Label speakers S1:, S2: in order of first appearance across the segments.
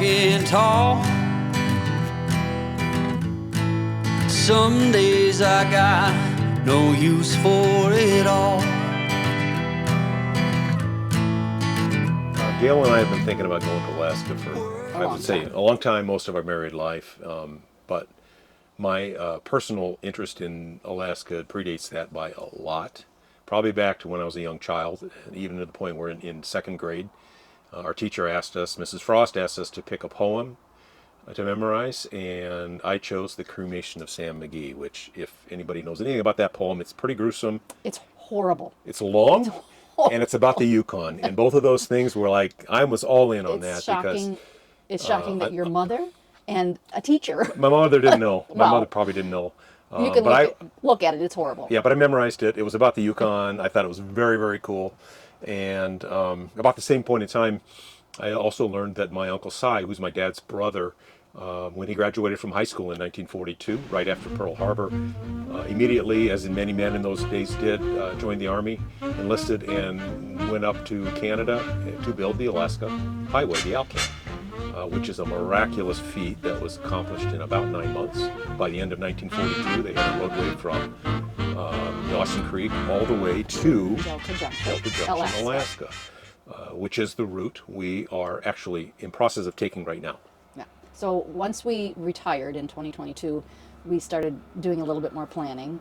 S1: walking tall. Some days I got no use for it all.
S2: Gayle and I have been thinking about going to Alaska for, I would say, a long time, most of our married life. But my personal interest in Alaska predates that by a lot. Probably back to when I was a young child, even to the point where in second grade, our teacher asked us, Mrs. Frost asked us to pick a poem to memorize, and I chose The Cremation of Sam McGee, which, if anybody knows anything about that poem, it's pretty gruesome.
S3: It's horrible.
S2: It's long, and it's about the Yukon. And both of those things were like, I was all in on that.
S3: Shocking.
S2: Because
S3: it's shocking that your mother and a teacher.
S2: my mother didn't know. My
S3: Well,
S2: mother probably didn't know.
S3: You can look at it. It's horrible.
S2: Yeah, but I memorized it. It was about the Yukon. I thought it was very, very cool. And about the same point in time, I also learned that my Uncle Si, who's my dad's brother, when he graduated from high school in 1942, right after Pearl Harbor, immediately, as many men in those days did, joined the Army, enlisted, and went up to Canada to build the Alaska Highway, the Alcan. Which is a miraculous feat that was accomplished in about 9 months. By the end of 1942, they had a roadway from Dawson Creek all the way to
S3: Delta Junction,
S2: Alaska, which is the route we are actually in process of taking right now.
S3: Yeah. So once we retired in 2022, we started doing a little bit more planning.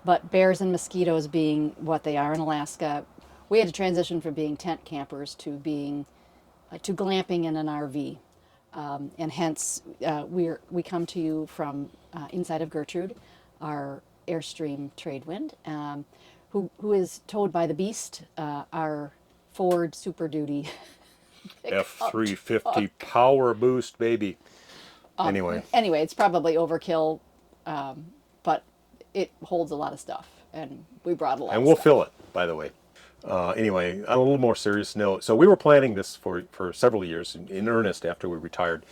S3: But bears and mosquitoes being what they are in Alaska, we had to transition from being tent campers to being to glamping in an RV, and hence we come to you from inside of Gertrude, our Airstream trade wind, who is towed by the Beast, our Ford Super Duty
S2: F-350 power boost, baby. Anyway,
S3: it's probably overkill, but it holds a lot of stuff, and we brought a lot.
S2: And
S3: of
S2: we'll
S3: stuff.
S2: fill it, by the way. Anyway, on a little more serious note, so we were planning this for several years in earnest after we retired.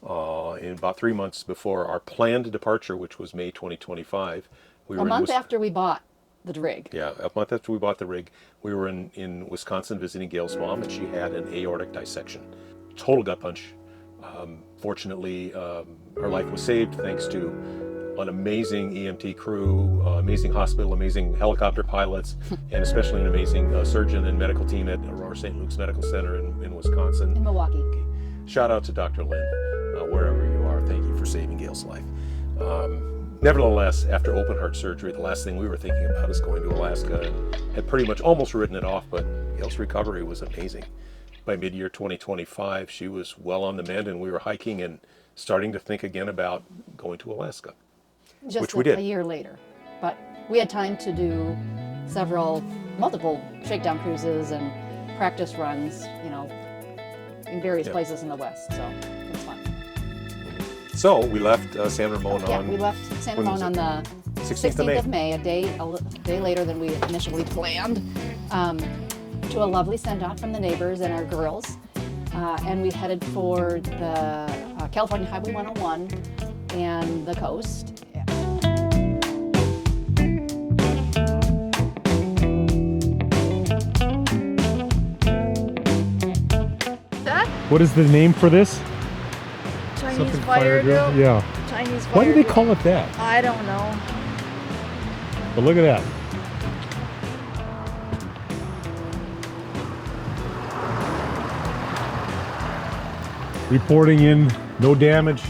S2: In about 3 months before our planned departure, which was May 2025, we were
S3: a month after we bought the rig.
S2: Yeah, a month after we bought the rig, we were in Wisconsin visiting Gayle's mom, and she had an aortic dissection, total gut punch. Fortunately, her life was saved thanks to an amazing EMT crew, amazing hospital, amazing helicopter pilots, and especially an amazing surgeon and medical team at Aurora St. Luke's Medical Center in Wisconsin.
S3: In Milwaukee.
S2: Shout out to Dr. Lynn, wherever you are. Thank you for saving Gayle's life. Nevertheless, after open heart surgery, the last thing we were thinking about is going to Alaska, and had pretty much almost written it off, but Gayle's recovery was amazing. By mid-year 2025, she was well on the mend, and we were hiking and starting to think again about going to Alaska.
S3: Just
S2: which we did.
S3: A year later. But we had time to do multiple shakedown cruises and practice runs, in various places in the West. So it was fun.
S2: So we left San Ramon on...
S3: we left San Ramon on the 16th of May, a day later than we initially planned, to a lovely send-off from the neighbors and our girls. And we headed for the California Highway 101 and the coast.
S4: What is the name for this?
S5: Chinese fire drill?
S4: Yeah.
S5: Chinese fire
S4: Why do they
S5: drill.
S4: call it that?
S5: I don't know.
S4: But look at that. Reporting in, no damage.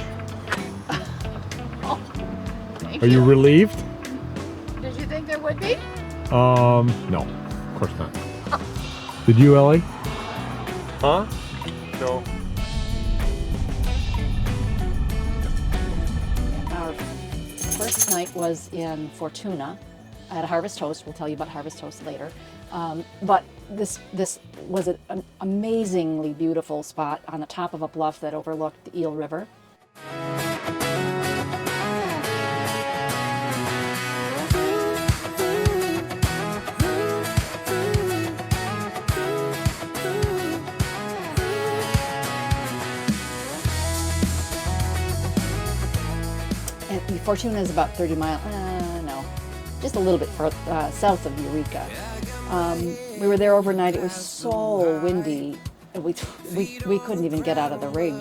S4: Are you relieved?
S5: Did you think there would be?
S4: No, of course not. Did you, Ellie?
S2: Huh? No.
S3: Our first night was in Fortuna at a Harvest Host. We'll tell you about Harvest Host later. But this was an amazingly beautiful spot on the top of a bluff that overlooked the Eel River. And Fortuna is about 30 miles, just a little bit south of Eureka. We were there overnight. It was so windy. we couldn't even get out of the rig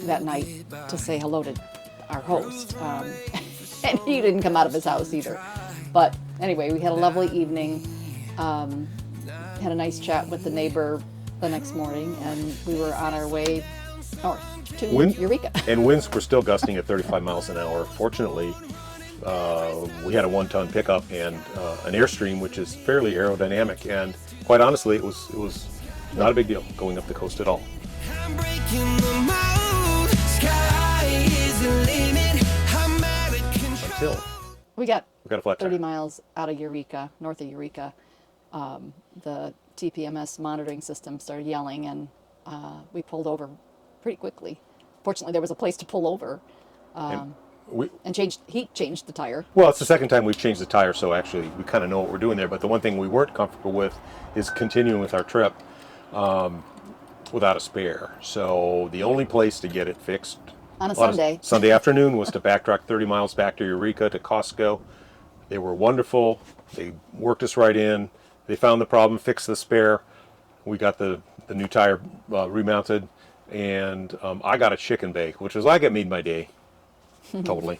S3: that night to say hello to our host. And he didn't come out of his house either. But anyway, we had a lovely evening. Had a nice chat with the neighbor the next morning, and we were on our way north to Eureka.
S2: And winds were still gusting at 35 miles an hour. Fortunately, we had a 1-ton pickup and an Airstream, which is fairly aerodynamic. And quite honestly, it was not a big deal going up the coast at all.
S1: I'm breaking the mold. Sky is the limit. I'm out of control.
S2: Until
S3: We got
S2: a flat tire.
S3: 30 miles out of Eureka, north of Eureka. The TPMS monitoring system started yelling, and we pulled over pretty quickly. Fortunately, there was a place to pull over, and he changed the tire.
S2: Well, it's the second time we've changed the tire, so actually we kind of know what we're doing there. But the one thing we weren't comfortable with is continuing with our trip without a spare. So the only place to get it fixed
S3: On a Sunday.
S2: Sunday afternoon was to backtrack 30 miles back to Eureka to Costco. They were wonderful. They worked us right in. They found the problem, fixed the spare. We got the new tire remounted, and I got a chicken bake, which was like it made my day. Totally.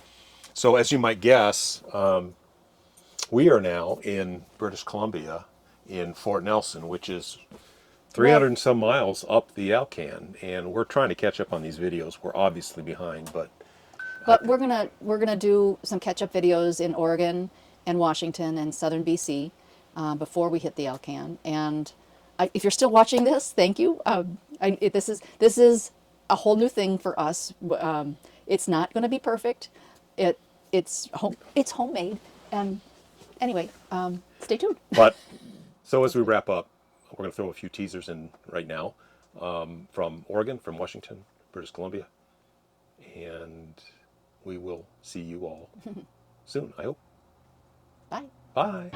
S2: So as you might guess, we are now in British Columbia in Fort Nelson, which is 300 and some miles up the Alcan, and we're trying to catch up on these videos. We're obviously behind, but
S3: we're gonna do some catch-up videos in Oregon and Washington and southern BC before we hit the Alcan. And if you're still watching this, thank you. This is a whole new thing for us. It's not going to be perfect. It's homemade. And anyway, stay tuned.
S2: But so as we wrap up, we're going to throw a few teasers in right now from Oregon, from Washington, British Columbia, and we will see you all soon, I hope.
S3: Bye.
S2: Bye.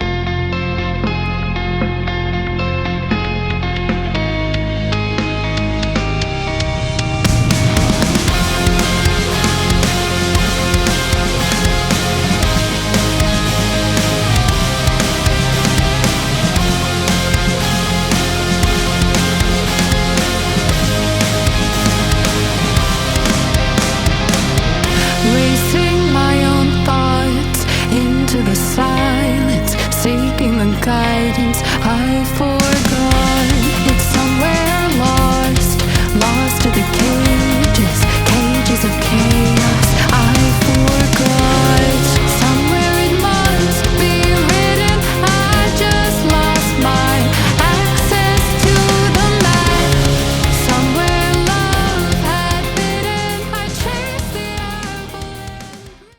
S1: Racing my own thoughts into the silence, seeking the guidance